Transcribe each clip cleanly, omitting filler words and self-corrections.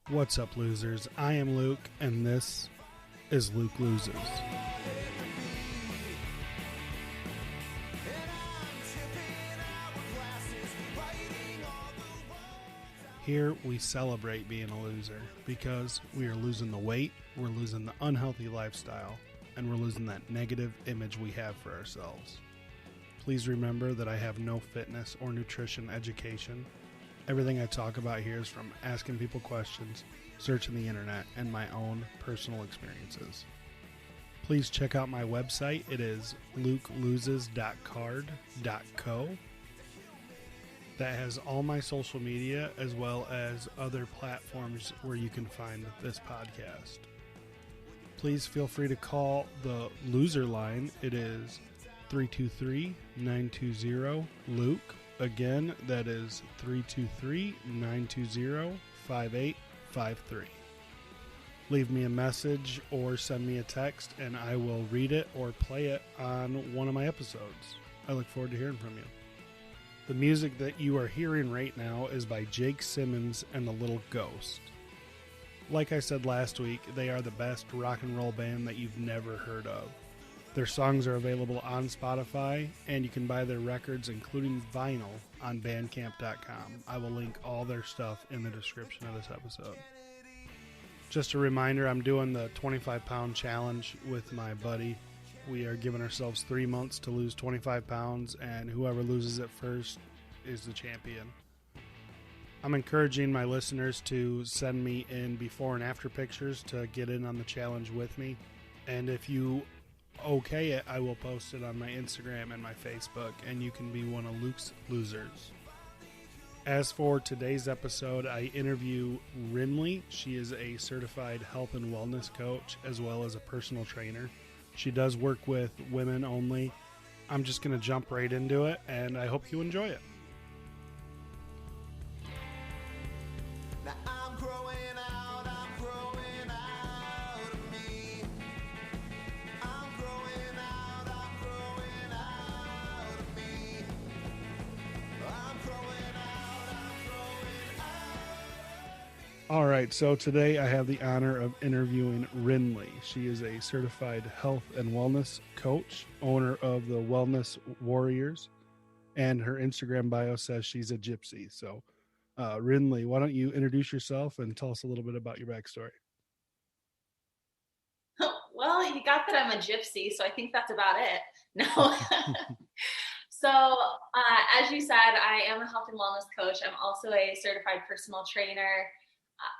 What's up, losers? I am Luke, and this is Luke Loses. Here we celebrate being a loser because we are losing the weight, we're losing the unhealthy lifestyle, and we're losing that negative image we have for ourselves. Please remember that I have no fitness or nutrition education. Everything I talk about here is from asking people questions, searching the internet, and my own personal experiences. Please check out my website. It is lukeloses.card.co. That has all my social media as well as other platforms where you can find this podcast. Please feel free to call the loser line. It is 323-920-LUKE. Again, that is 323-920-5853. Leave me a message or send me a text and I will read it or play it on one of my episodes. I look forward to hearing from you. The music that you are hearing right now is by Jake Simmons and the Little Ghost. Like I said last week, they are the best rock and roll band that you've never heard of. Their songs are available on Spotify, and you can buy their records, including vinyl, on bandcamp.com. I will link all their stuff in the description of this episode. Just a reminder, I'm doing the 25-pound challenge with my buddy. We are giving ourselves 3 months to lose 25 pounds, and whoever loses it first is the champion. I'm encouraging my listeners to send me in before and after pictures to get in on the challenge with me. And if you okay it, I will post it on my Instagram and my Facebook, and you can be one of Luke's losers. As for today's episode, I interview Rynlee. She is a certified health and wellness coach as well as a personal trainer. She does work with women only. I'm just going to jump right into it, and I hope you enjoy it. Now I'm growing out of me. I'm growing out of me. I'm growing out. All right, so today I have the honor of interviewing Rynlee. She is a certified health and wellness coach, owner of the Wellness Warriors, and her Instagram bio says she's a gypsy. So, Rynlee, why don't you introduce yourself and tell us a little bit about your backstory? Well, you got that I'm a gypsy, so I think that's about it. No. So, as you said, I am a health and wellness coach. I'm also a certified personal trainer.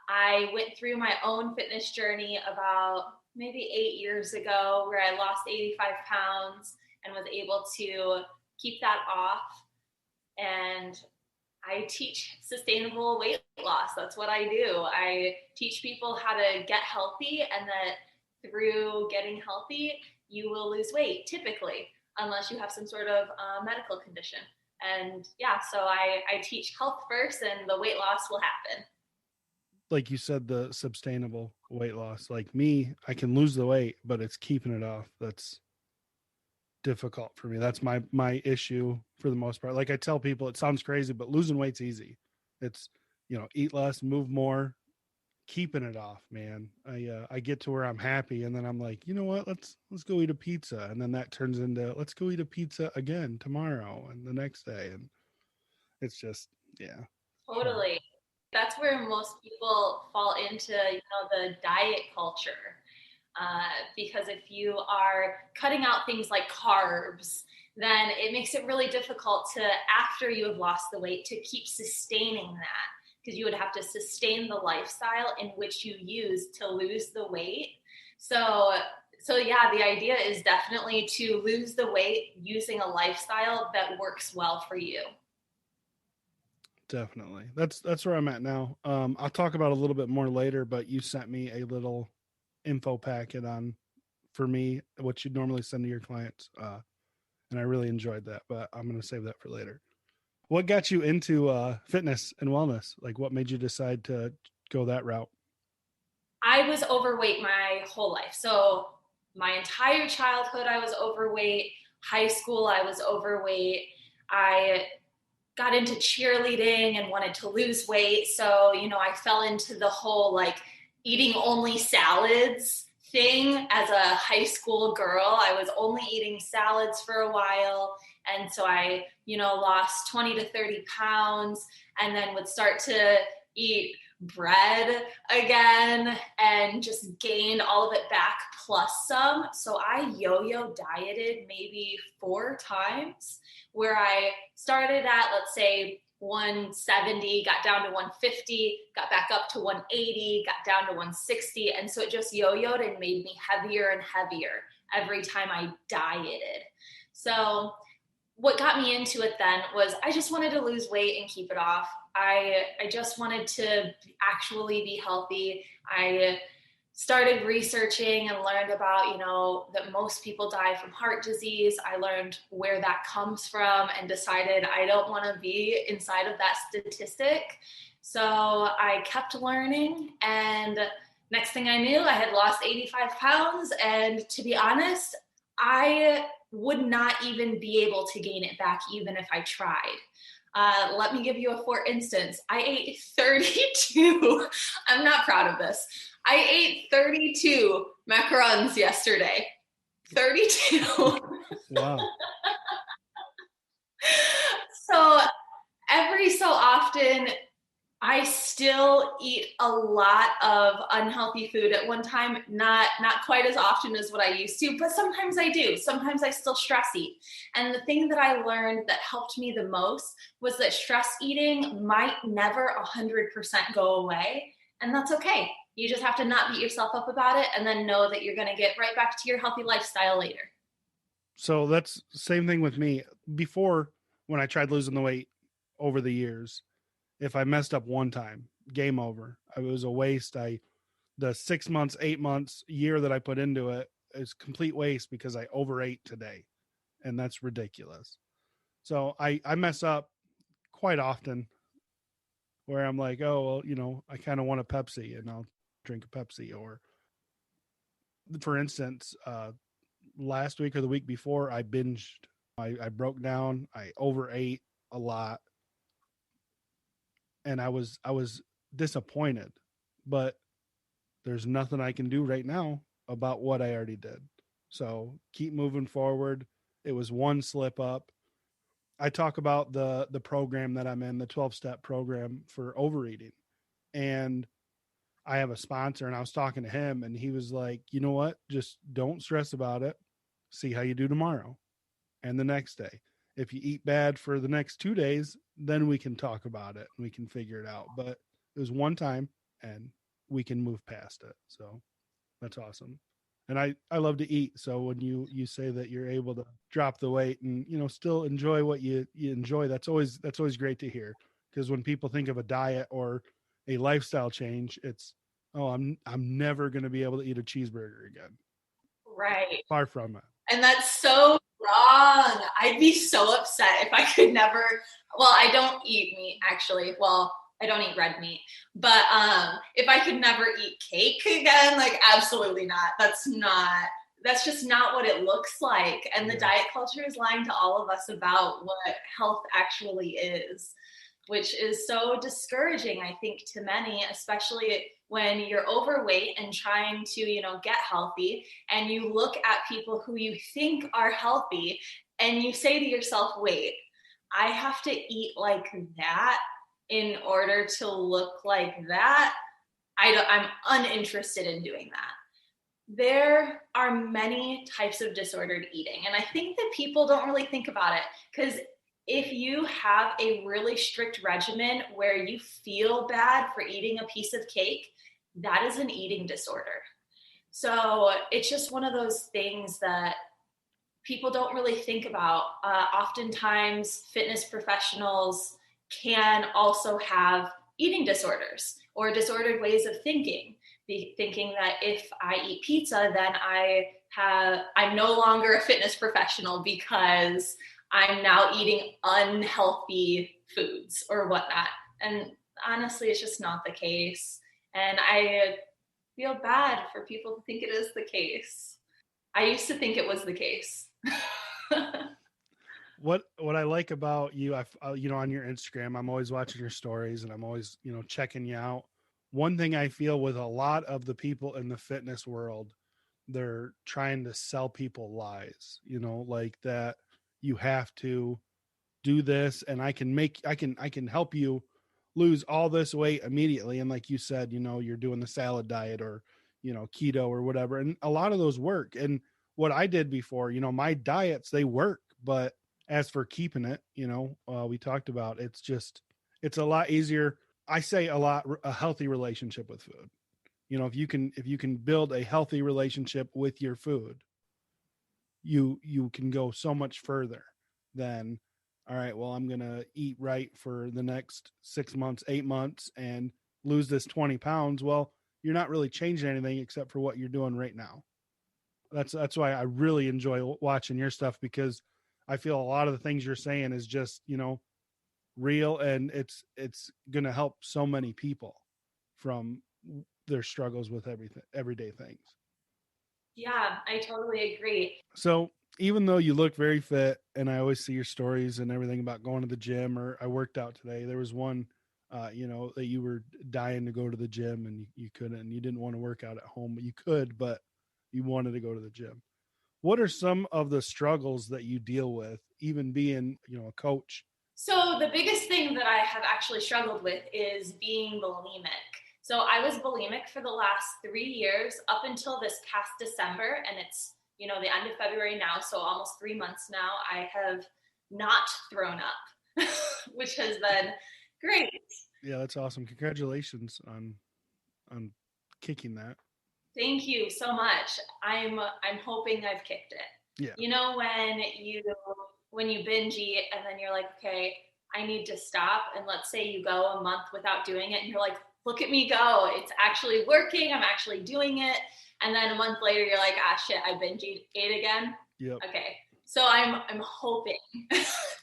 I went through my own fitness journey about maybe 8 years ago where I lost 85 pounds and was able to keep that off. And I teach sustainable weight loss. That's what I do. I teach people how to get healthy, and that through getting healthy, you will lose weight typically, unless you have some sort of medical condition. And yeah, so I teach health first and the weight loss will happen. Like you said, the sustainable weight loss. Like me, I can lose the weight, but it's keeping it off that's difficult for me. That's my issue for the most part. Like I tell people, it sounds crazy, but losing weight's easy. It's, eat less, move more, keeping it off, man. I get to where I'm happy, and then I'm like, you know what? Let's go eat a pizza, and then that turns into let's go eat a pizza again tomorrow and the next day, and it's just Totally. That's where most people fall into, the diet culture. Because if you are cutting out things like carbs, then it makes it really difficult to, after you have lost the weight, to keep sustaining that, because you would have to sustain the lifestyle in which you use to lose the weight. So yeah, the idea is definitely to lose the weight using a lifestyle that works well for you. Definitely. That's where I'm at now. I'll talk about a little bit more later, but you sent me a little info packet on, for me, what you'd normally send to your clients. And I really enjoyed that, but I'm going to save that for later. What got you into fitness and wellness? Like what made you decide to go that route? I was overweight my whole life. So my entire childhood, I was overweight. High school, I was overweight. I got into cheerleading and wanted to lose weight. So, I fell into the whole like eating only salads thing as a high school girl. I was only eating salads for a while. And so I, lost 20 to 30 pounds and then would start to eat bread again and just gained all of it back plus some. So I yo-yo dieted maybe 4 times, where I started at, let's say, 170, got down to 150, got back up to 180, got down to 160. And so it just yo-yoed and made me heavier and heavier every time I dieted. So what got me into it then was I just wanted to lose weight and keep it off. I just wanted to actually be healthy. I started researching and learned about, that most people die from heart disease. I learned where that comes from and decided I don't want to be inside of that statistic. So I kept learning, and next thing I knew, I had lost 85 pounds. And to be honest, I would not even be able to gain it back even if I tried. Let me give you a for instance. I ate 32. I'm not proud of this. I ate 32 macarons yesterday. 32. Wow. So every so often, I still eat a lot of unhealthy food at one time, not quite as often as what I used to, but sometimes I do. Sometimes I still stress eat. And the thing that I learned that helped me the most was that stress eating might never 100% go away. And that's okay. You just have to not beat yourself up about it and then know that you're going to get right back to your healthy lifestyle later. So that's the same thing with me. Before, when I tried losing the weight over the years, if I messed up one time, game over. It was a waste. The 6 months, 8 months, year that I put into it is complete waste because I overate today. And that's ridiculous. So I mess up quite often where I'm like, oh, well, I kind of want a Pepsi and I'll drink a Pepsi. Or for instance, last week or the week before, I binged. I broke down. I overate a lot. And I was disappointed, but there's nothing I can do right now about what I already did. So keep moving forward. It was one slip up. I talk about the program that I'm in, the 12-step program for overeating. And I have a sponsor, and I was talking to him, and he was like, you know what? Just don't stress about it. See how you do tomorrow and the next day. If you eat bad for the next 2 days, then we can talk about it and we can figure it out. But it was one time and we can move past it. So that's awesome. And I love to eat. So when you say that you're able to drop the weight and, still enjoy what you enjoy, that's always great to hear. Because when people think of a diet or a lifestyle change, it's, oh, I'm never going to be able to eat a cheeseburger again. Right. Far from it. And that's so wrong. I'd be so upset if I could never, well, I don't eat meat actually. Well, I don't eat red meat, but if I could never eat cake again, like absolutely not. That's just not what it looks like. And the diet culture is lying to all of us about what health actually is, which is so discouraging, I think, to many, especially when you're overweight and trying to, get healthy, and you look at people who you think are healthy and you say to yourself, wait, I have to eat like that in order to look like that. I'm uninterested in doing that. There are many types of disordered eating. And I think that people don't really think about it, because if you have a really strict regimen where you feel bad for eating a piece of cake, that is an eating disorder. So it's just one of those things that people don't really think about. Oftentimes, fitness professionals can also have eating disorders or disordered ways of thinking, thinking that if I eat pizza, then I'm no longer a fitness professional because I'm now eating unhealthy foods or whatnot. And honestly, it's just not the case. And I feel bad for people to think it is the case. I used to think it was the case. What I like about you, on your Instagram, I'm always watching your stories and I'm always, checking you out. One thing I feel with a lot of the people in the fitness world, they're trying to sell people lies, like that you have to do this and I can help you lose all this weight immediately. And like you said, you're doing the salad diet or, keto or whatever. And a lot of those work. And what I did before, my diets, they work, but as for keeping it, we talked about, it's a lot easier. I say a healthy relationship with food. If you can build a healthy relationship with your food, you can go so much further than, all right, well, I'm going to eat right for the next 6 months, 8 months and lose this 20 pounds. Well, you're not really changing anything except for what you're doing right now. That's why I really enjoy watching your stuff, because I feel a lot of the things you're saying is just, real, and it's going to help so many people from their struggles with everyday things. Yeah, I totally agree. So even though you look very fit, and I always see your stories and everything about going to the gym, or I worked out today, there was one, that you were dying to go to the gym and you couldn't, and you didn't want to work out at home, but you could, but you wanted to go to the gym. What are some of the struggles that you deal with, even being, a coach? So the biggest thing that I have actually struggled with is being bulimic. So I was bulimic for the last 3 years up until this past December, and it's, the end of February now, so almost 3 months now, I have not thrown up, which has been great. Yeah, that's awesome. Congratulations on kicking that. Thank you so much. I'm hoping I've kicked it. Yeah. When you binge eat and then you're like, okay, I need to stop. And let's say you go a month without doing it and you're like, look at me go. It's actually working. I'm actually doing it. And then a month later, you're like, ah, shit, I binge ate again. Yep. Okay. So I'm hoping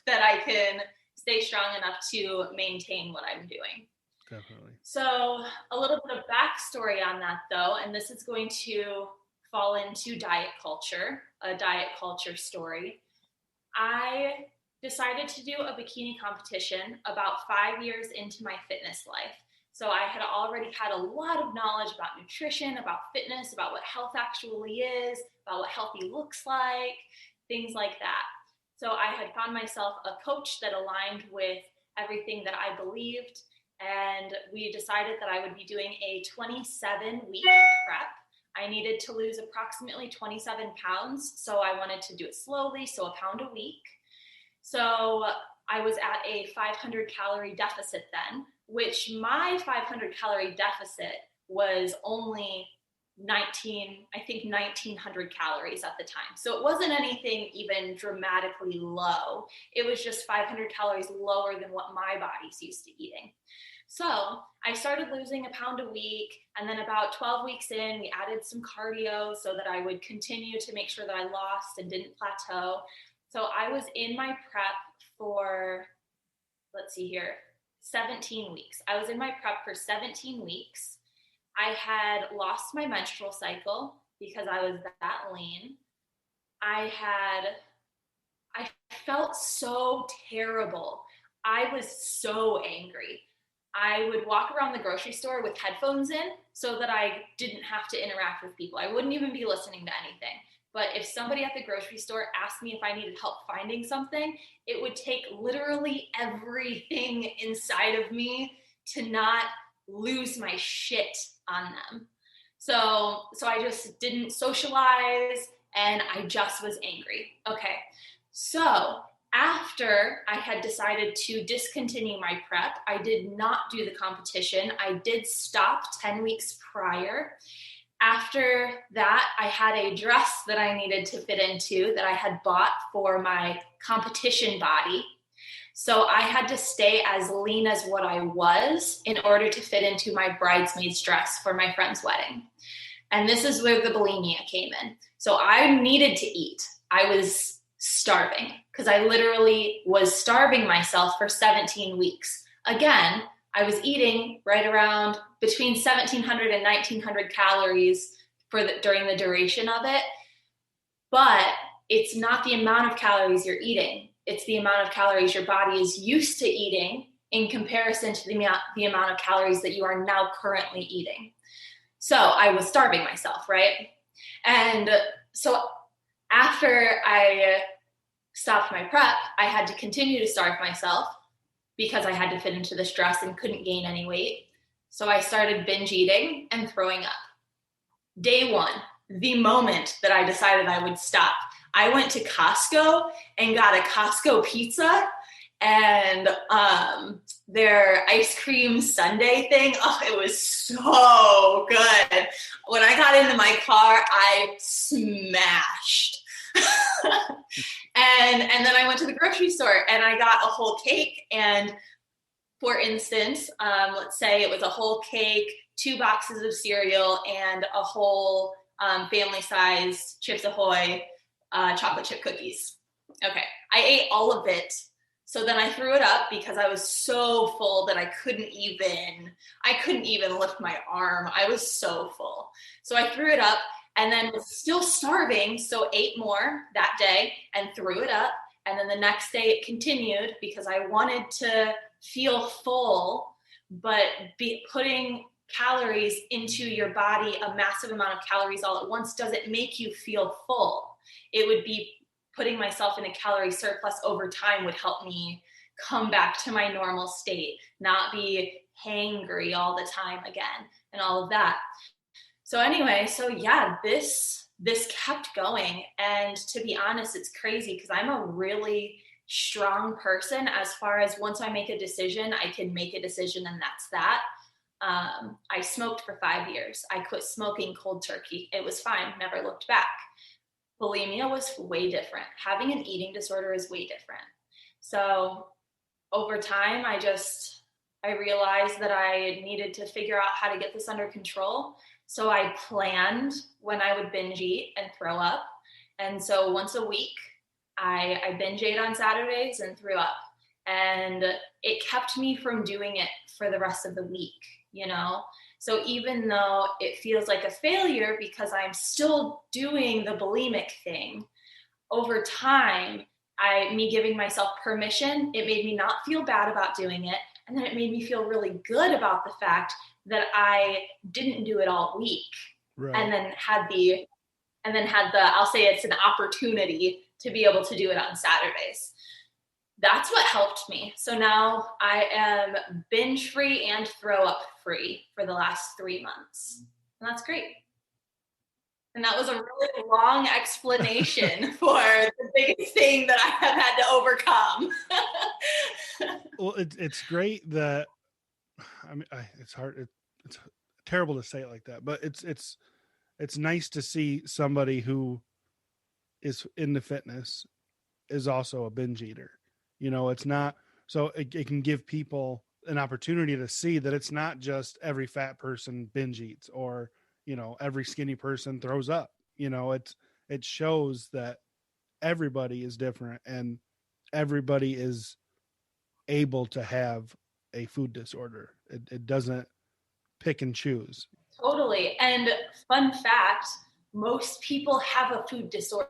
that I can stay strong enough to maintain what I'm doing. Definitely. So a little bit of backstory on that, though, and this is going to fall into diet culture, a diet culture story. I decided to do a bikini competition about 5 years into my fitness life. So I had already had a lot of knowledge about nutrition, about fitness, about what health actually is, about what healthy looks like, things like that. So I had found myself a coach that aligned with everything that I believed, and we decided that I would be doing a 27-week prep. I needed to lose approximately 27 pounds, so I wanted to do it slowly, so a pound a week. So I was at a 500 calorie deficit then, which my 500 calorie deficit was only 1900 calories at the time. So it wasn't anything even dramatically low. It was just 500 calories lower than what my body's used to eating. So I started losing a pound a week, and then about 12 weeks in, we added some cardio so that I would continue to make sure that I lost and didn't plateau. So I was in my prep for, 17 weeks. I was in my prep for 17 weeks. I had lost my menstrual cycle because I was that lean. I felt so terrible. I was so angry. I would walk around the grocery store with headphones in so that I didn't have to interact with people. I wouldn't even be listening to anything. But if somebody at the grocery store asked me if I needed help finding something, it would take literally everything inside of me to not lose my shit on them. So I just didn't socialize, and I just was angry. Okay, so after I had decided to discontinue my prep, I did not do the competition. I did stop 10 weeks prior. After that, I had a dress that I needed to fit into that I had bought for my competition body. So I had to stay as lean as what I was in order to fit into my bridesmaid's dress for my friend's wedding. And this is where the bulimia came in. So I needed to eat. I was starving because I literally was starving myself for 17 weeks. Again, I was eating right around between 1,700 and 1,900 calories during the duration of it. But it's not the amount of calories you're eating. it's the amount of calories your body is used to eating in comparison to the amount of calories that you are now currently eating. So I was starving myself, right? And so after I stopped my prep, I had to continue to starve myself because I had to fit into this dress and couldn't gain any weight. So I started binge eating and throwing up. Day one, the moment that I decided I would stop, I went to Costco and got a Costco pizza and their ice cream sundae thing. Oh, it was so good. When I got into my car, I smashed. and then I went to the grocery store and I got a whole cake. And for instance, let's say it was a whole cake, 2 boxes of cereal, and a whole family size Chips Ahoy chocolate chip cookies. Okay, I ate all of it. So then I threw it up because I was so full that I couldn't even lift my arm. I was so full. So I threw it up and then was still starving. So ate more that day and threw it up. And then the next day it continued because I wanted to feel full, but putting calories into your body, a massive amount of calories all at once, doesn't make you feel full. It would be putting myself in a calorie surplus over time would help me come back to my normal state, not be hangry all the time again and all of that. So anyway, so yeah, this kept going. And to be honest, it's crazy because I'm a really strong person as far as once I make a decision, I can make a decision and that's that. I smoked for 5 years. I quit smoking cold turkey. It was fine. Never looked back. Bulimia was way different. Having an eating disorder is way different. So over time, I realized that I needed to figure out how to get this under control. So I planned when I would binge eat and throw up. And so once a week, I binge ate on Saturdays and threw up. And it kept me from doing it for the rest of the week, you know? So even though it feels like a failure because I'm still doing the bulimic thing, over time, me giving myself permission, it made me not feel bad about doing it. And then it made me feel really good about the fact that I didn't do it all week. Right. And then had the, I'll say it's an opportunity to be able to do it on Saturdays. That's what helped me. So now I am binge free and throw up free for the last 3 months. And that's great. And that was a really long explanation for the biggest thing that I have had to overcome. Well, it's great that, I mean, it's hard. It's terrible to say it like that, but it's nice to see somebody who is into fitness is also a binge eater. You know, it's not, so it can give people an opportunity to see that it's not just every fat person binge eats or, you know, every skinny person throws up. You know, it shows that everybody is different and everybody is able to have a food disorder. It doesn't pick and choose. Totally. And fun fact, most people have a food disorder,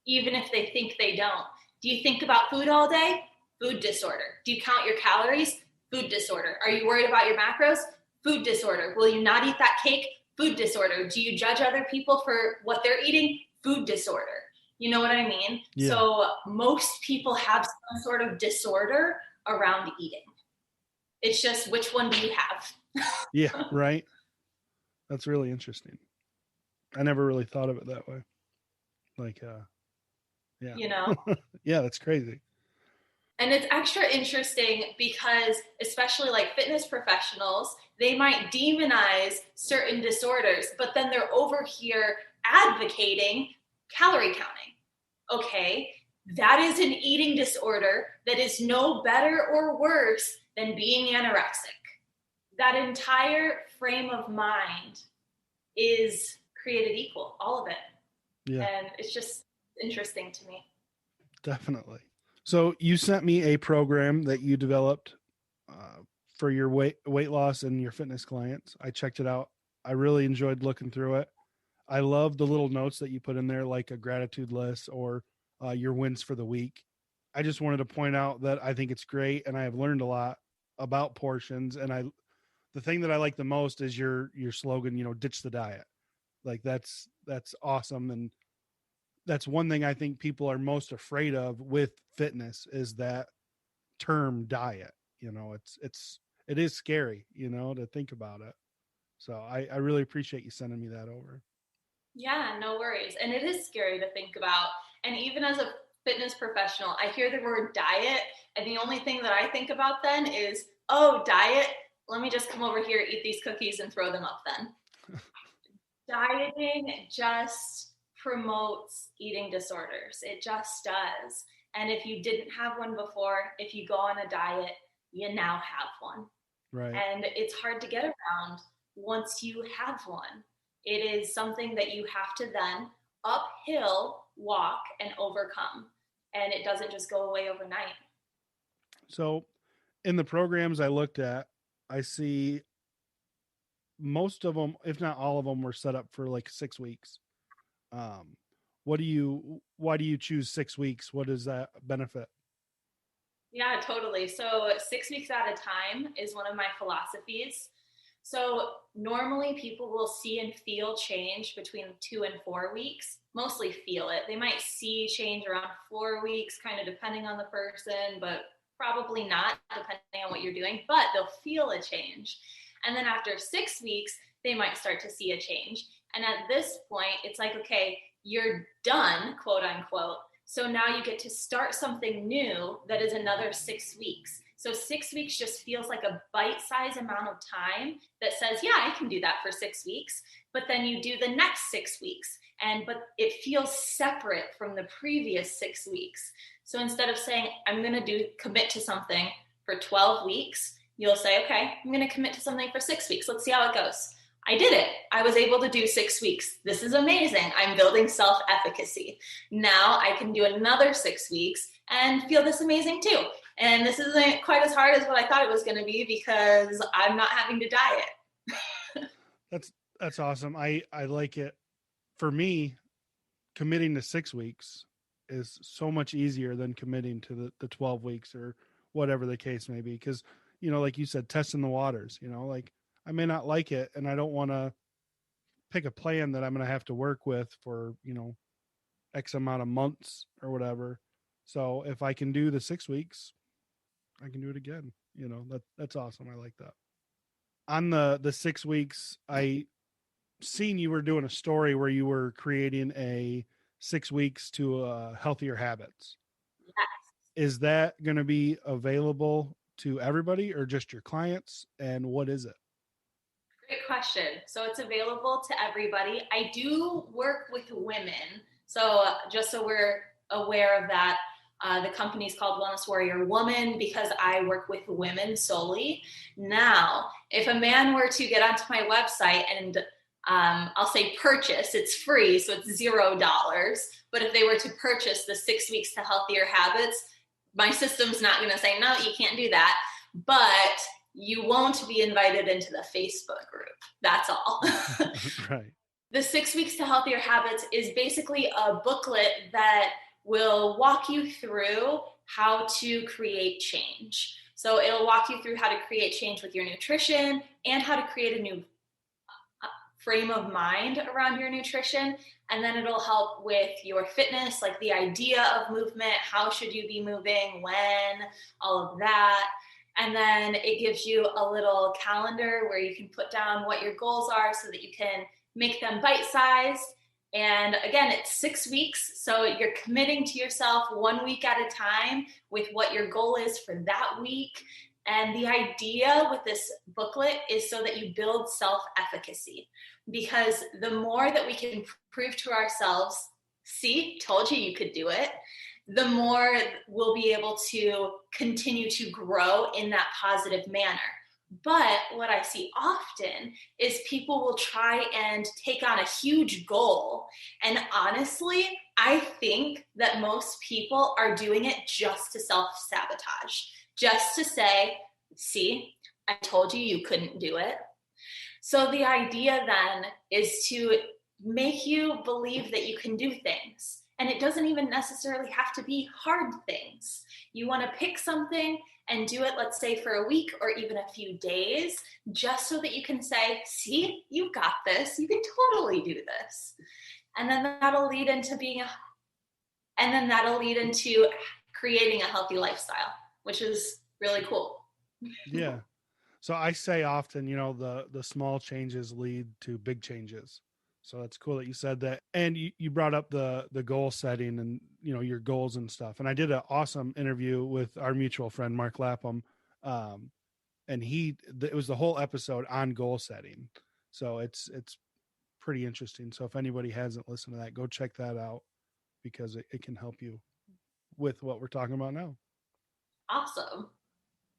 even if they think they don't. Do you think about food all day? Food disorder. Do you count your calories? Food disorder. Are you worried about your macros? Food disorder. Will you not eat that cake? Food disorder. Do you judge other people for what they're eating? Food disorder. You know what I mean? Yeah. So most people have some sort of disorder around eating. It's just, which one do you have? Yeah, right. That's really interesting. I never really thought of it that way. Like, yeah. You know? Yeah, that's crazy. And it's extra interesting because especially like fitness professionals, they might demonize certain disorders, but then they're over here advocating calorie counting. Okay, that is an eating disorder that is no better or worse than being anorexic. That entire frame of mind is created equal, all of it. Yeah. And it's just interesting to me. Definitely. So you sent me a program that you developed for your weight loss and your fitness clients. I checked it out. I really enjoyed looking through it. I love the little notes that you put in there, like a gratitude list or your wins for the week. I just wanted to point out that I think it's great, and I have learned a lot about portions. And the thing that I like the most is your slogan, ditch the diet. Like that's awesome. And that's one thing I think people are most afraid of with fitness is that term diet. It is scary, to think about it. So I really appreciate you sending me that over. Yeah, no worries. And it is scary to think about. And even as a fitness professional, I hear the word diet, and the only thing that I think about then is, oh, diet. Let me just come over here, eat these cookies, and throw them up then. Dieting just promotes eating disorders. It just does. And if you didn't have one before, if you go on a diet, you now have one. Right. And it's hard to get around once you have one. It is something that you have to then uphill walk and overcome. And it doesn't just go away overnight. So in the programs I looked at, I see most of them, if not all of them, were set up for like 6 weeks. Why do you choose 6 weeks? What does that benefit? Yeah, totally. So 6 weeks at a time is one of my philosophies. So normally people will see and feel change between 2 and 4 weeks, mostly feel it. They might see change around 4 weeks, kind of depending on the person, but probably not depending on what you're doing, but they'll feel a change. And then after 6 weeks, they might start to see a change. And at this point, it's like, okay, you're done, quote unquote. So now you get to start something new that is another 6 weeks. So 6 weeks just feels like a bite-sized amount of time that says, yeah, I can do that for 6 weeks. But then you do the next 6 weeks. But it feels separate from the previous 6 weeks. So instead of saying, I'm going to commit to something for 12 weeks, you'll say, okay, I'm going to commit to something for 6 weeks. Let's see how it goes. I did it. I was able to do 6 weeks. This is amazing. I'm building self-efficacy. Now I can do another 6 weeks and feel this amazing too. And this isn't quite as hard as what I thought it was going to be because I'm not having to diet. That's awesome. I like it. For me, committing to 6 weeks is so much easier than committing to the 12 weeks or whatever the case may be. Because, like you said, testing the waters, like I may not like it and I don't want to pick a plan that I'm going to have to work with for, X amount of months or whatever. So if I can do the 6 weeks, I can do it again. That's awesome. I like that. On the 6 weeks, I seen you were doing a story where you were creating a 6 weeks to healthier habits. Yes. Is that going to be available to everybody or just your clients? And what is it? Great question. So it's available to everybody. I do work with women. So just so we're aware of that, the company is called Wellness Warrior Woman because I work with women solely. Now, if a man were to get onto my website and I'll say purchase, it's free, so it's $0. But if they were to purchase the 6 weeks to healthier habits, my system's not going to say, no, you can't do that. But you won't be invited into the Facebook group. That's all. Right. The 6 weeks to healthier habits is basically a booklet that will walk you through how to create change. So it'll walk you through how to create change with your nutrition and how to create a new frame of mind around your nutrition. And then it'll help with your fitness, like the idea of movement, how should you be moving, when, all of that. And then it gives you a little calendar where you can put down what your goals are so that you can make them bite-sized. And again, it's 6 weeks. So you're committing to yourself 1 week at a time with what your goal is for that week. And the idea with this booklet is so that you build self-efficacy. Because the more that we can prove to ourselves, see, told you could do it, the more we'll be able to continue to grow in that positive manner. But what I see often is people will try and take on a huge goal. And honestly, I think that most people are doing it just to self-sabotage, just to say, see, I told you couldn't do it. So the idea then is to make you believe that you can do things. And it doesn't even necessarily have to be hard things. You want to pick something and do it, let's say, for a week or even a few days, just so that you can say, see, you got this. You can totally do this. And then that'll lead into creating a healthy lifestyle, which is really cool. Yeah. So I say often, the small changes lead to big changes. So it's cool that you said that. And you brought up the goal setting and, your goals and stuff. And I did an awesome interview with our mutual friend, Mark Lapham. And it was the whole episode on goal setting. So it's pretty interesting. So if anybody hasn't listened to that, go check that out because it can help you with what we're talking about now. Awesome.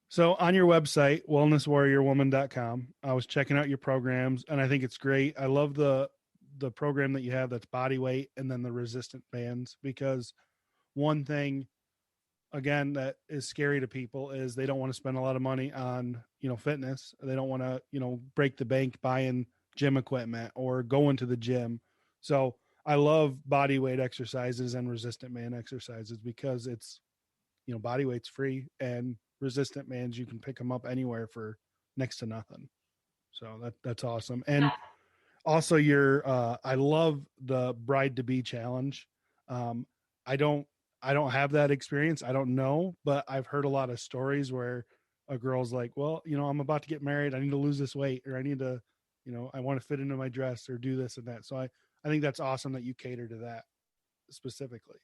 So on your website, wellnesswarriorwoman.com, I was checking out your programs and I think it's great. I love the program that you have that's body weight and then the resistant bands, because one thing, again, that is scary to people is they don't want to spend a lot of money on, fitness. They don't want to, break the bank buying gym equipment or going to the gym. So I love body weight exercises and resistant band exercises because it's, body weight's free and resistant bands, you can pick them up anywhere for next to nothing. So that's awesome. And also I love the bride to be challenge. I don't have that experience. I don't know, but I've heard a lot of stories where a girl's like, well, I'm about to get married. I need to lose this weight, or I need to, I want to fit into my dress or do this and that. So I think that's awesome that you cater to that specifically.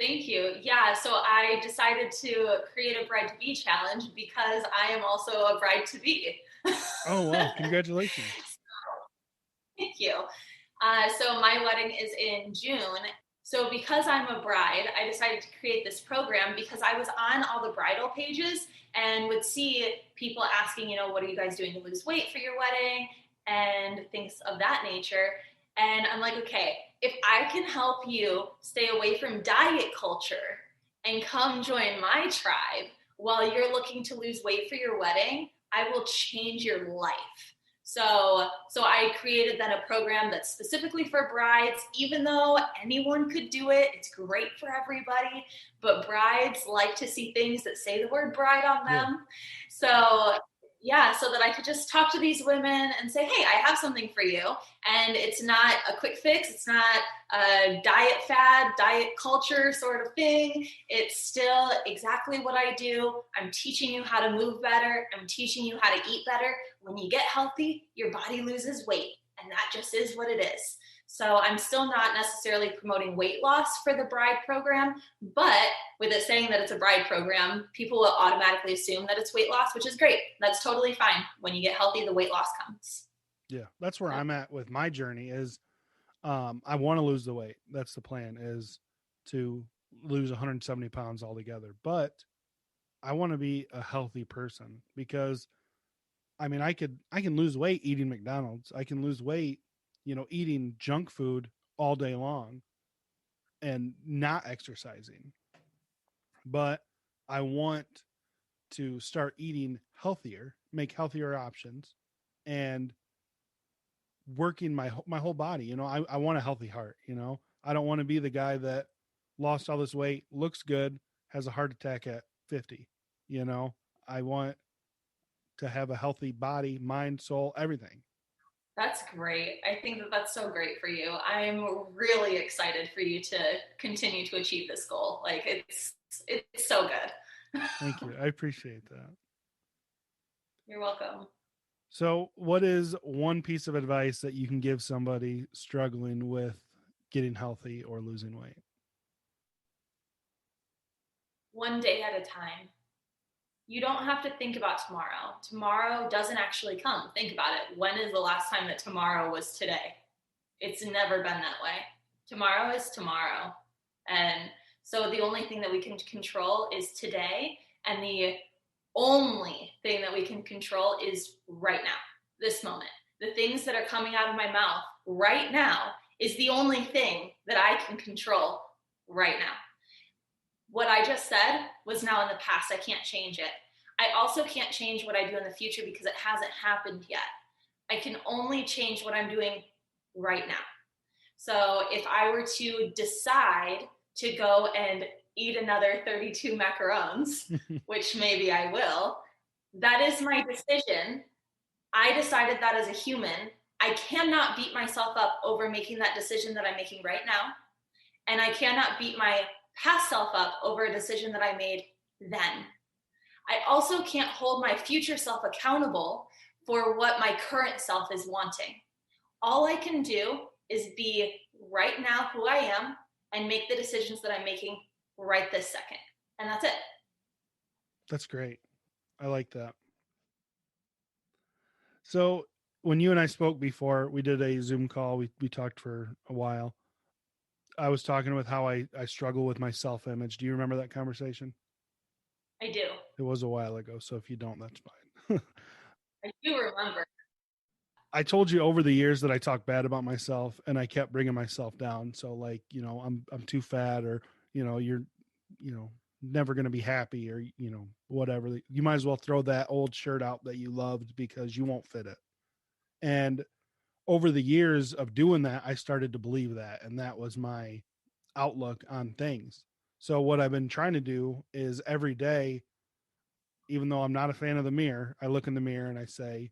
Thank you. Yeah, so I decided to create a bride to be challenge because I am also a bride to be. Oh, wow. Congratulations. Thank you. So my wedding is in June. So because I'm a bride, I decided to create this program because I was on all the bridal pages and would see people asking, what are you guys doing to lose weight for your wedding and things of that nature. And I'm like, okay, if I can help you stay away from diet culture and come join my tribe while you're looking to lose weight for your wedding, I will change your life. So I created then a program that's specifically for brides, even though anyone could do it. It's great for everybody, but brides like to see things that say the word bride on them. Yeah. So that I could just talk to these women and say, hey, I have something for you. And it's not a quick fix. It's not a diet fad, diet culture sort of thing. It's still exactly what I do. I'm teaching you how to move better. I'm teaching you how to eat better. When you get healthy, your body loses weight. And that just is what it is. So I'm still not necessarily promoting weight loss for the bride program, but with it saying that it's a bride program, people will automatically assume that it's weight loss, which is great. That's totally fine. When you get healthy, the weight loss comes. Yeah, that's where I'm at with my journey is I want to lose the weight. That's the plan, is to lose 170 pounds altogether. But I want to be a healthy person because I can lose weight eating McDonald's. I can lose weight, eating junk food all day long and not exercising. But I want to start eating healthier, make healthier options, and working my whole body. I want a healthy heart. I don't want to be the guy that lost all this weight, looks good, has a heart attack at 50. I want to have a healthy body, mind, soul, everything. That's great. I think that that's so great for you. I'm really excited for you to continue to achieve this goal. Like it's so good. Thank you. I appreciate that. You're welcome. So, what is one piece of advice that you can give somebody struggling with getting healthy or losing weight? One day at a time. You don't have to think about tomorrow. Tomorrow doesn't actually come. Think about it. When is the last time that tomorrow was today? It's never been that way. Tomorrow is tomorrow. And so the only thing that we can control is today. And the only thing that we can control is right now, this moment. The things that are coming out of my mouth right now is the only thing that I can control right now. What I just said was now in the past. I can't change it. I also can't change what I do in the future because it hasn't happened yet. I can only change what I'm doing right now. So if I were to decide to go and eat another 32 macarons, which maybe I will, that is my decision. I decided that as a human. I cannot beat myself up over making that decision that I'm making right now. And I cannot beat my past self up over a decision that I made then. I also can't hold my future self accountable for what my current self is wanting. All I can do is be right now who I am and make the decisions that I'm making right this second. And that's it. That's great. I like that. So when you and I spoke before, we did a Zoom call. We talked for a while. I was talking with how I struggle with my self-image. Do you remember that conversation? I do. It was a while ago. So if you don't, that's fine. I do remember. I told you over the years that I talk bad about myself and I kept bringing myself down. So like, I'm too fat, or, you're, never going to be happy, or, whatever. You might as well throw that old shirt out that you loved because you won't fit it. And over the years of doing that, I started to believe that. And that was my outlook on things. So what I've been trying to do is every day, even though I'm not a fan of the mirror, I look in the mirror and I say,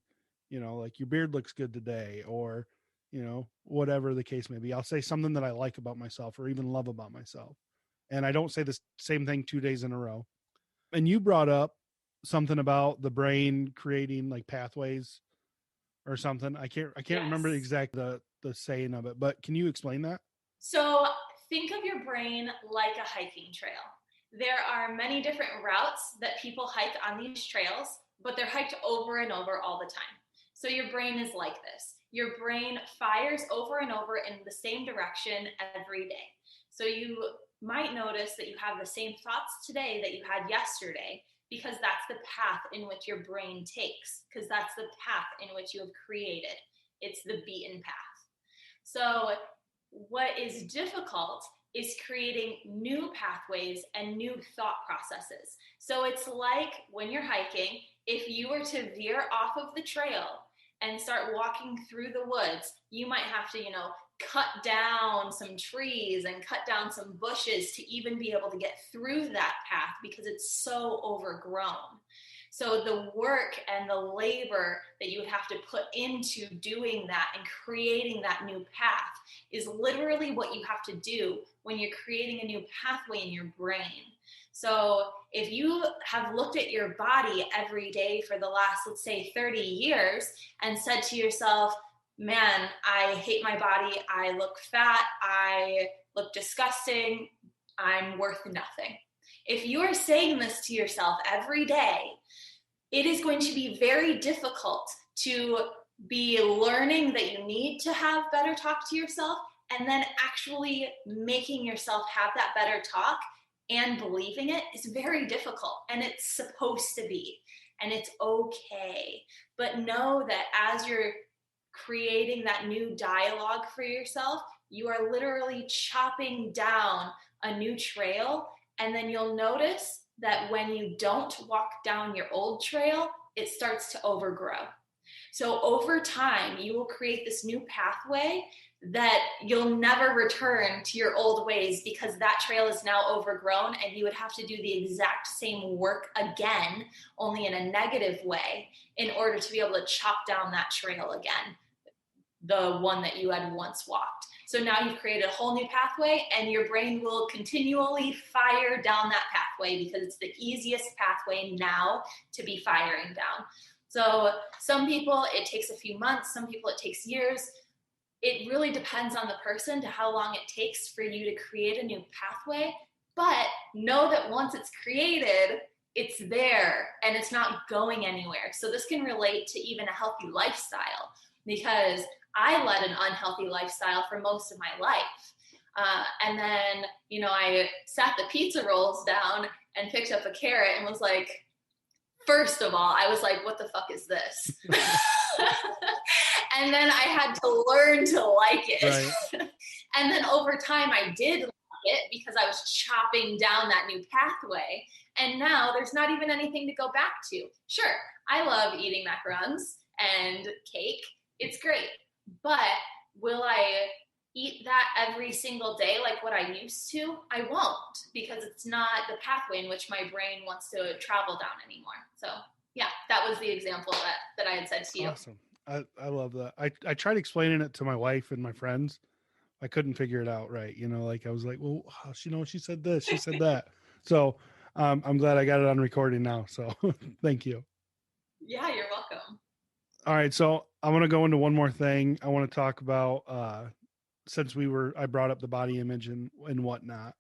like, your beard looks good today, or, whatever the case may be. I'll say something that I like about myself or even love about myself. And I don't say the same thing 2 days in a row. And you brought up something about the brain creating like pathways or something. I can't remember exactly the saying of it, but can you explain that? So think of your brain like a hiking trail. There are many different routes that people hike on these trails, but they're hiked over and over all the time. So your brain is like this. Your brain fires over and over in the same direction every day. So you might notice that you have the same thoughts today that you had yesterday, because that's the path in which your brain takes, because that's the path in which you have created. It's the beaten path. So what is difficult is creating new pathways and new thought processes. So it's like when you're hiking, if you were to veer off of the trail and start walking through the woods, you might have to, cut down some trees and cut down some bushes to even be able to get through that path because it's so overgrown. So the work and the labor that you would have to put into doing that and creating that new path is literally what you have to do when you're creating a new pathway in your brain. So if you have looked at your body every day for the last, let's say, 30 years and said to yourself, man, I hate my body, I look fat, I look disgusting, I'm worth nothing. If you are saying this to yourself every day, it is going to be very difficult to be learning that you need to have better talk to yourself and then actually making yourself have that better talk and believing it is very difficult, and it's supposed to be, and it's okay. But know that as you're creating that new dialogue for yourself, you are literally chopping down a new trail, and then you'll notice that when you don't walk down your old trail, it starts to overgrow. So over time, you will create this new pathway that you'll never return to your old ways because that trail is now overgrown, and you would have to do the exact same work again, only in a negative way, in order to be able to chop down that trail again, the one that you had once walked. So now you've created a whole new pathway, and your brain will continually fire down that pathway because it's the easiest pathway now to be firing down. So some people, it takes a few months. Some people, it takes years. It really depends on the person to how long it takes for you to create a new pathway. But know that once it's created, it's there and it's not going anywhere. So this can relate to even a healthy lifestyle, because I led an unhealthy lifestyle for most of my life. And then, I sat the pizza rolls down and picked up a carrot and was like, first of all, I was like, what the fuck is this? And then I had to learn to like it. Right. And then over time, I did like it because I was chopping down that new pathway. And now there's not even anything to go back to. Sure, I love eating macarons and cake. It's great. But will I, eat that every single day like what I used to, I won't, because it's not the pathway in which my brain wants to travel down anymore. So yeah, that was the example that I had said to you. Awesome. I love that. I tried explaining it to my wife and my friends. I couldn't figure it out right. Like I was like, well, she said this, she said that. So I'm glad I got it on recording now. So thank you. Yeah, you're welcome. All right. So I want to go into one more thing. I want to talk about, since I brought up the body image and whatnot.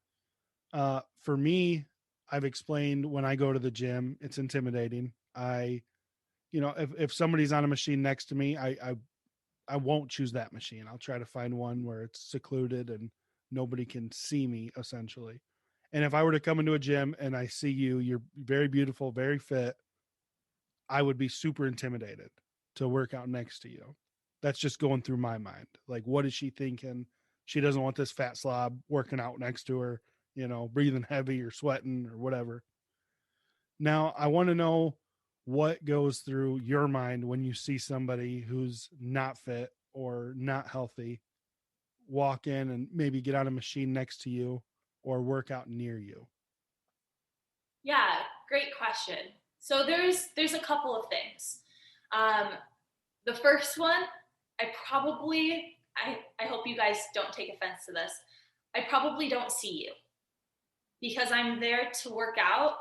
For me, I've explained when I go to the gym, it's intimidating. If somebody's on a machine next to me, I won't choose that machine. I'll try to find one where it's secluded and nobody can see me, essentially. And if I were to come into a gym and I see you, you're very beautiful, very fit, I would be super intimidated to work out next to you. That's just going through my mind. Like, what is she thinking? She doesn't want this fat slob working out next to her, breathing heavy or sweating or whatever. Now, I want to know what goes through your mind when you see somebody who's not fit or not healthy walk in and maybe get on a machine next to you or work out near you. Yeah, great question. So there's a couple of things. The first one, I hope you guys don't take offense to this. I probably don't see you because I'm there to work out.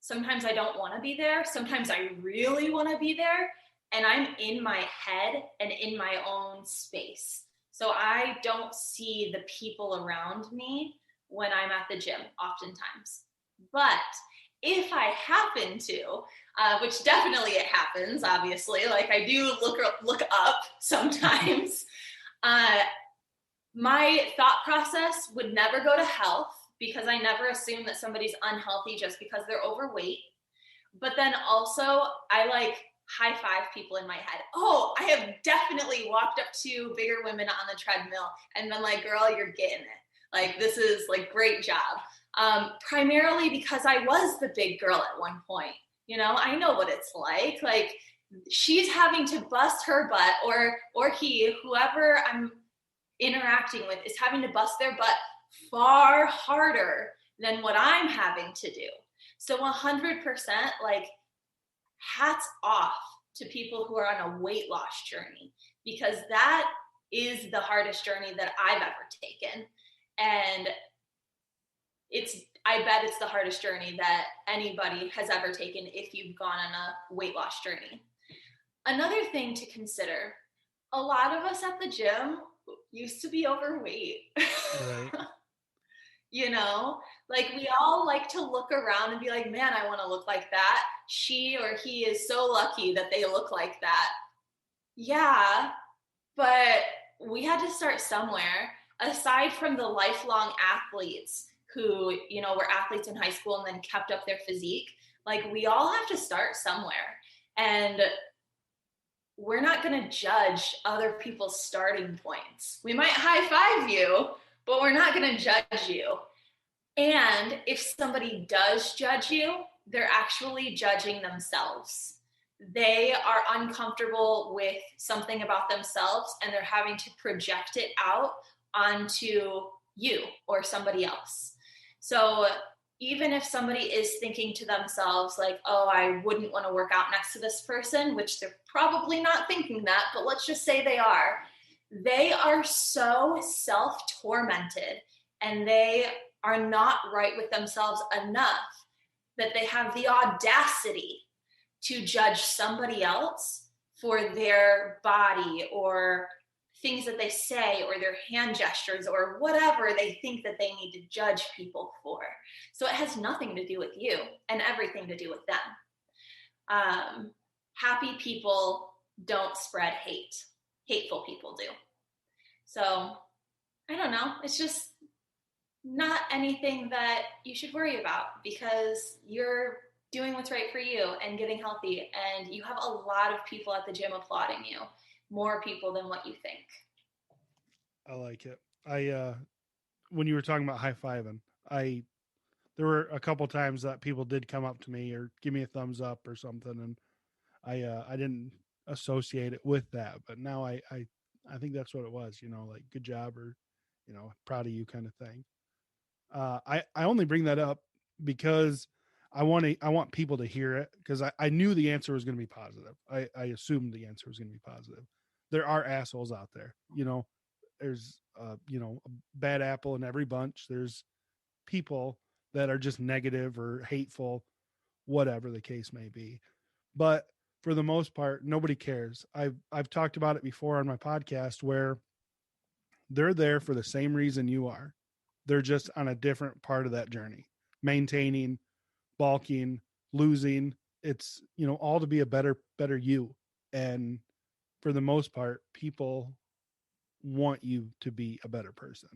Sometimes I don't want to be there. Sometimes I really want to be there. And I'm in my head and in my own space. So I don't see the people around me when I'm at the gym oftentimes. But if I happen to, which definitely it happens, obviously, like I do look up sometimes, my thought process would never go to health because I never assume that somebody's unhealthy just because they're overweight. But then also, I like high five people in my head. Oh, I have definitely walked up to bigger women on the treadmill and been like, girl, you're getting it. Like, this is like, great job. Primarily because I was the big girl at one point. I know what it's like. Like, she's having to bust her butt, or he, whoever I'm interacting with, is having to bust their butt far harder than what I'm having to do. So 100%, like, hats off to people who are on a weight loss journey, because that is the hardest journey that I've ever taken. And I bet it's the hardest journey that anybody has ever taken if you've gone on a weight loss journey. Another thing to consider, a lot of us at the gym used to be overweight. Right. Like, we all like to look around and be like, man, I want to look like that. She or he is so lucky that they look like that. Yeah, but we had to start somewhere. Aside from the lifelong athletes who, were athletes in high school and then kept up their physique, like, we all have to start somewhere. And we're not going to judge other people's starting points. We might high five you, but we're not going to judge you. And if somebody does judge you, they're actually judging themselves. They are uncomfortable with something about themselves and they're having to project it out onto you or somebody else. So even if somebody is thinking to themselves like, oh, I wouldn't want to work out next to this person, which they're probably not thinking that, but let's just say they are so self-tormented and they are not right with themselves enough that they have the audacity to judge somebody else for their body or things that they say or their hand gestures or whatever they think that they need to judge people for. So it has nothing to do with you and everything to do with them. Happy people don't spread hate. Hateful people do. So I don't know. It's just not anything that you should worry about because you're doing what's right for you and getting healthy. And you have a lot of people at the gym applauding you, more people than what you think. I like it. When you were talking about high fiving, there were a couple times that people did come up to me or give me a thumbs up or something. And I didn't associate it with that, but now I think that's what it was, like good job or proud of you kind of thing. I only bring that up because I want people to hear it, because I knew the answer was going to be positive. I assumed the answer was going to be positive. There are assholes out there, there's a bad apple in every bunch. There's people that are just negative or hateful, whatever the case may be. But for the most part, nobody cares. I've talked about it before on my podcast, where they're there for the same reason you are. They're just on a different part of that journey, maintaining, bulking, losing. It's, all to be a better you. And for the most part, people want you to be a better person.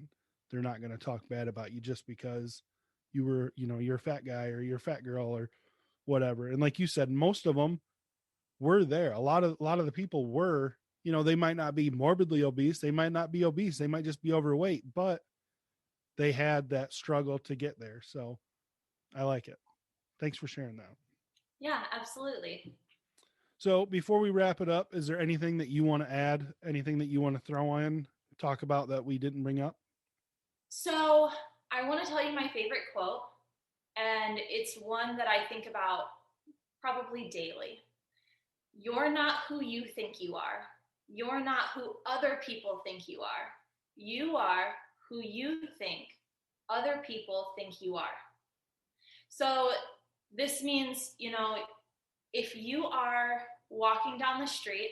They're not going to talk bad about you just because you were, you're a fat guy or you're a fat girl or whatever. And like you said, most of them were there. A lot of the people were, they might not be morbidly obese. They might not be obese. They might just be overweight, but they had that struggle to get there. So I like it. Thanks for sharing that. Yeah, absolutely. So before we wrap it up, is there anything that you want to add? Anything that you want to throw in, talk about that we didn't bring up? So I want to tell you my favorite quote, and it's one that I think about probably daily. You're not who you think you are. You're not who other people think you are. You are who you think other people think you are. So this means, if you are walking down the street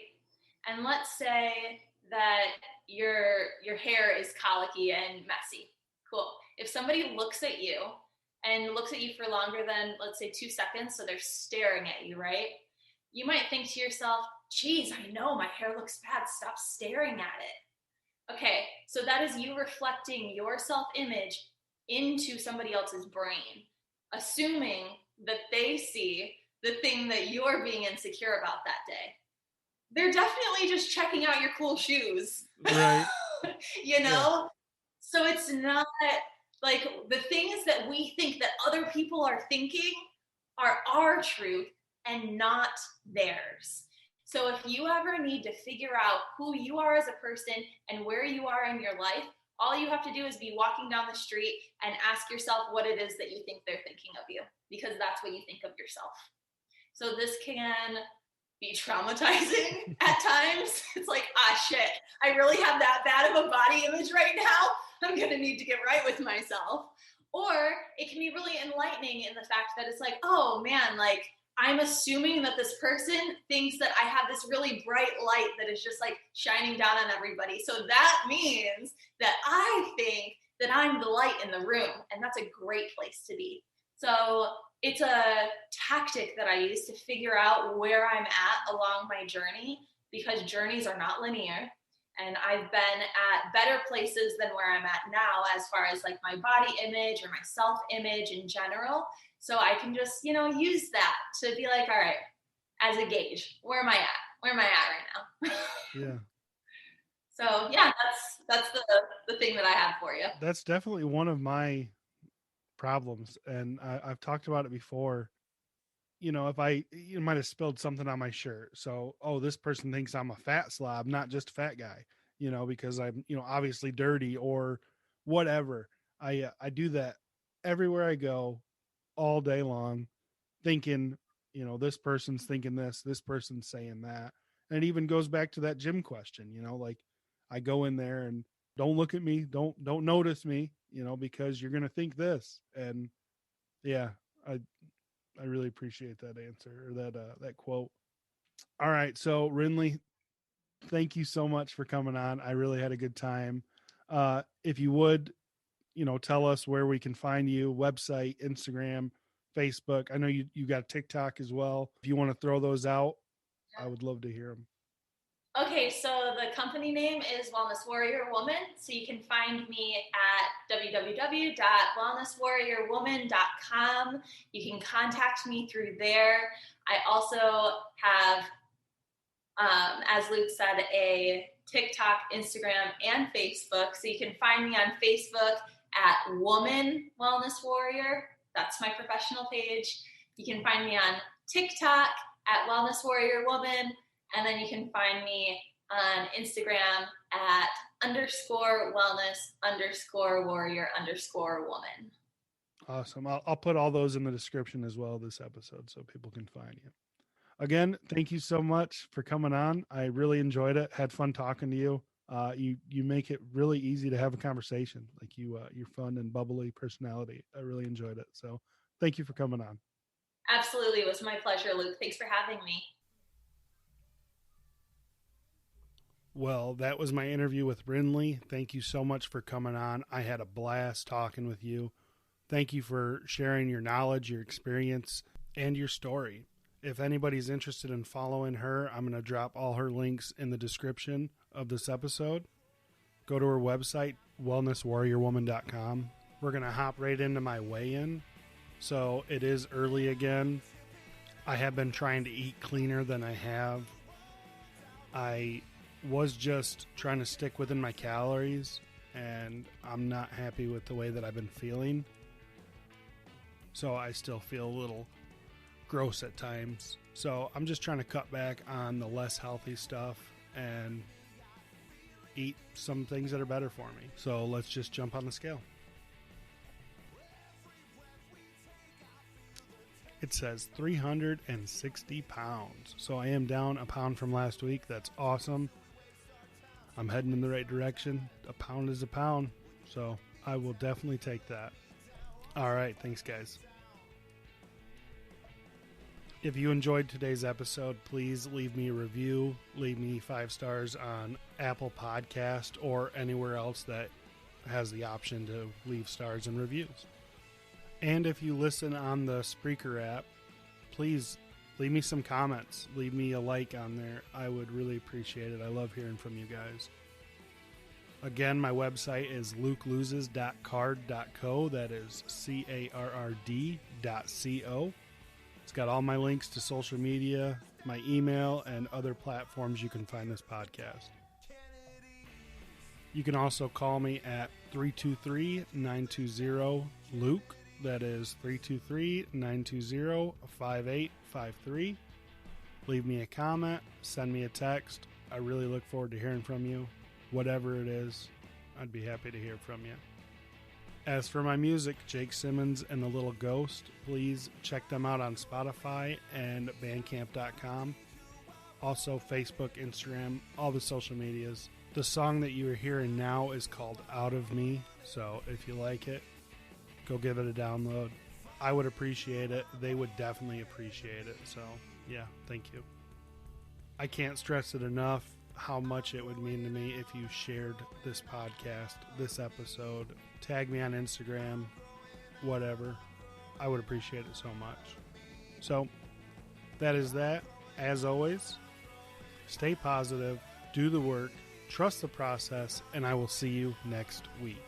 and let's say that your hair is colicky and messy. Cool. If somebody looks at you and looks at you for longer than, let's say, 2 seconds, so they're staring at you, right? You might think to yourself, geez, I know my hair looks bad. Stop staring at it. Okay, so that is you reflecting your self-image into somebody else's brain, assuming that they see the thing that you're being insecure about that day. They're definitely just checking out your cool shoes. Right. Yeah. So it's not like the things that we think that other people are thinking are our truth and not theirs. So if you ever need to figure out who you are as a person and where you are in your life, all you have to do is be walking down the street and ask yourself what it is that you think they're thinking of you, because that's what you think of yourself. So this can be traumatizing at times. It's like, shit, I really have that bad of a body image right now. I'm going to need to get right with myself. Or it can be really enlightening in the fact that it's like, oh man, like I'm assuming that this person thinks that I have this really bright light that is just like shining down on everybody. So that means that I think that I'm the light in the room, and that's a great place to be. So it's a tactic that I use to figure out where I'm at along my journey, because journeys are not linear. And I've been at better places than where I'm at now as far as like my body image or my self-image in general. So I can just, use that to be like, all right, as a gauge, where am I at? Where am I at right now? Yeah. So yeah, that's the thing that I have for you. That's definitely one of my problems. And I've talked about it before. If you might have spilled something on my shirt. So, this person thinks I'm a fat slob, not just a fat guy, because I'm, obviously dirty or whatever. I do that everywhere I go all day long, thinking, this person's thinking this person's saying that. And it even goes back to that gym question, like I go in there and don't look at me, don't notice me, because you're going to think this. And yeah, I really appreciate that answer, or that quote. All right. So Rynlee, thank you so much for coming on. I really had a good time. If you would, tell us where we can find you, website, Instagram, Facebook. I know you got TikTok as well. If you want to throw those out, I would love to hear them. Okay, so the company name is Wellness Warrior Woman. So you can find me at www.wellnesswarriorwoman.com. You can contact me through there. I also have, as Luke said, a TikTok, Instagram, and Facebook. So you can find me on Facebook at Woman Wellness Warrior. That's my professional page. You can find me on TikTok at Wellness Warrior Woman. And then you can find me on Instagram at underscore wellness underscore warrior underscore woman. Awesome. I'll put all those in the description as well, this episode, so people can find you. Again, thank you so much for coming on. I really enjoyed it. Had fun talking to you. You make it really easy to have a conversation. Like you're fun and bubbly personality. I really enjoyed it. So thank you for coming on. Absolutely. It was my pleasure, Luke. Thanks for having me. Well, that was my interview with Rynlee. Thank you so much for coming on. I had a blast talking with you. Thank you for sharing your knowledge, your experience, and your story. If anybody's interested in following her, I'm going to drop all her links in the description of this episode. Go to her website, wellnesswarriorwoman.com. We're going to hop right into my weigh-in. So it is early again. I have been trying to eat cleaner than I have. I was just trying to stick within my calories, and I'm not happy with the way that I've been feeling. So I still feel a little gross at times. So I'm just trying to cut back on the less healthy stuff and eat some things that are better for me. So let's just jump on the scale. It says 360 pounds. So I am down a pound from last week. That's awesome. I'm heading in the right direction. A pound is a pound. So I will definitely take that. All right. Thanks, guys. If you enjoyed today's episode, please leave me a review. Leave me 5 stars on Apple Podcast or anywhere else that has the option to leave stars and reviews. And if you listen on the Spreaker app, please leave me some comments. Leave me a like on there. I would really appreciate it. I love hearing from you guys. Again, my website is lukeloses.card.co. That is CARRD.co. It's got all my links to social media, my email, and other platforms you can find this podcast. You can also call me at 323-920-LUKE. That is 323-920-5853. Leave me a comment, send me a text. I really look forward to hearing from you. Whatever it is, I'd be happy to hear from you. As for my music, Jake Simmons and The Little Ghost, please check them out on Spotify and Bandcamp.com. Also Facebook, Instagram, all the social medias. The song that you are hearing now is called Out of Me, so if you like it, go give it a download. I would appreciate it. They would definitely appreciate it. So, yeah, thank you. I can't stress it enough how much it would mean to me if you shared this podcast, this episode. Tag me on Instagram, whatever. I would appreciate it so much. So, that is that. As always, stay positive, do the work, trust the process, and I will see you next week.